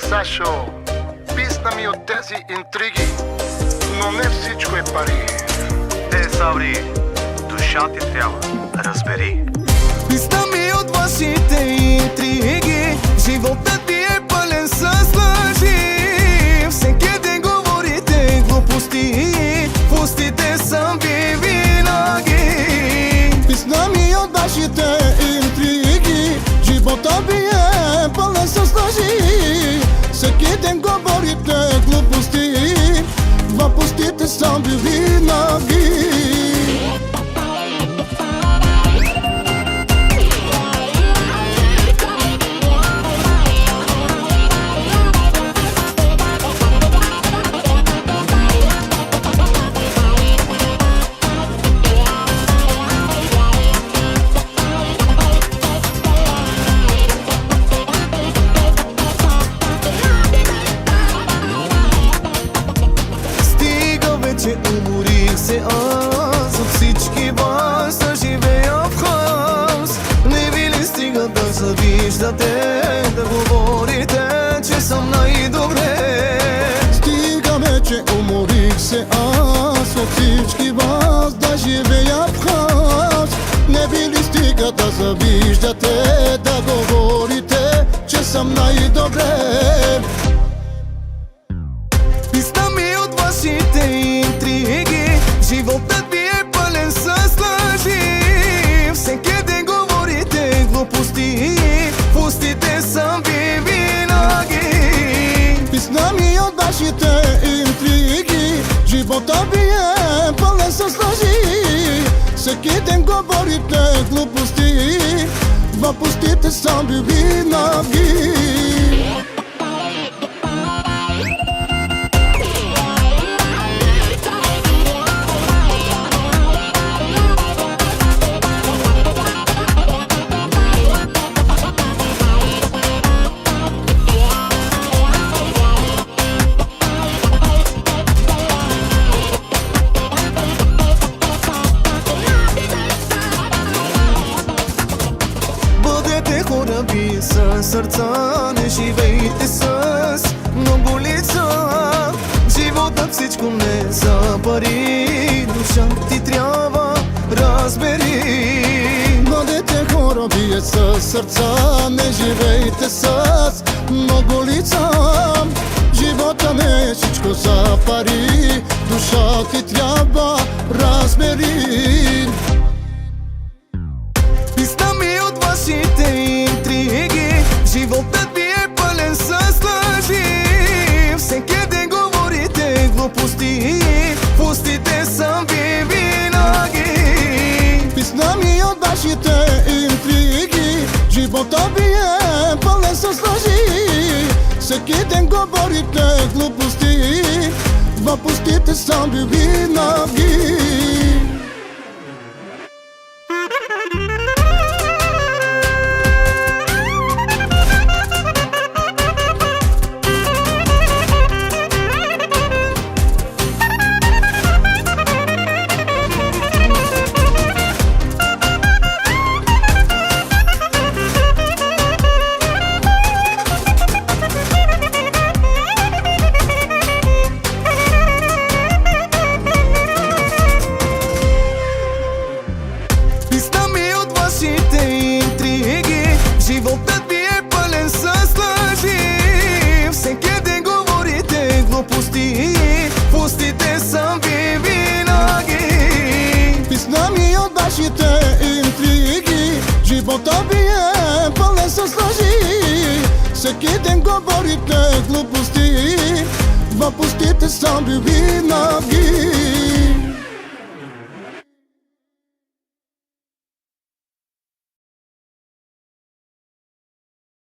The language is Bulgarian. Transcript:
Сашо, писна ми от тези интриги, но не всичко е пари. Саври, душа ти трябва, разбери. Писна ми от вашите интриги, животът ти е пълен с лъжи. Всеки ден говорите глупости, в устите съм ви винаги. Писна ми от вашите интриги, живота ви е пълен с лъжи. Всеки ден говорите глупости, в устите съм ви винаги. Че уморих се аз от всички вас да живея в хаос. Не ви ли стига да завиждате, да говорите, че съм най-добре? Стигаме, че уморих се аз от всички вас да живея в хаос. Не ви ли стига да завиждате, да говорите, че съм най-добре? Писна ми от вашите интриги, животът ви е пълен с лъжи. Всеки ден говорите глупости, в устите съм ви винаги. Писна ми от вашите интриги, живота ви е пълен с лъжи. Всеки ден говорите глупости, в устите съм ви винаги. Бъдете хора ви със сърца, не живейте с много лица. Животът всичко не за пари, душа ти трябва, разбери. Бъдете хора вие със сърца, не живейте с много лица. Живота не е всичко за пари, душа ти трябва, разбери. Писна ми от вашите интриги, животът ви е пълен с лъжи. Всеки ден говорите глупости, в устите съм ви винаги. Писна ми от вашите интриги, живота ви е пълен с лъжи. Всеки ден говорите глупости, в устите съм ви винаги. Писна ми от вашите интриги, животът ви е пълен с лъжи. Всеки ден говорите глупости, в устите съм ви винаги. Писна ми от вашите интриги, живота ви е пълен с лъжи. Всеки ден говорите глупости, в устите съм ви винаги.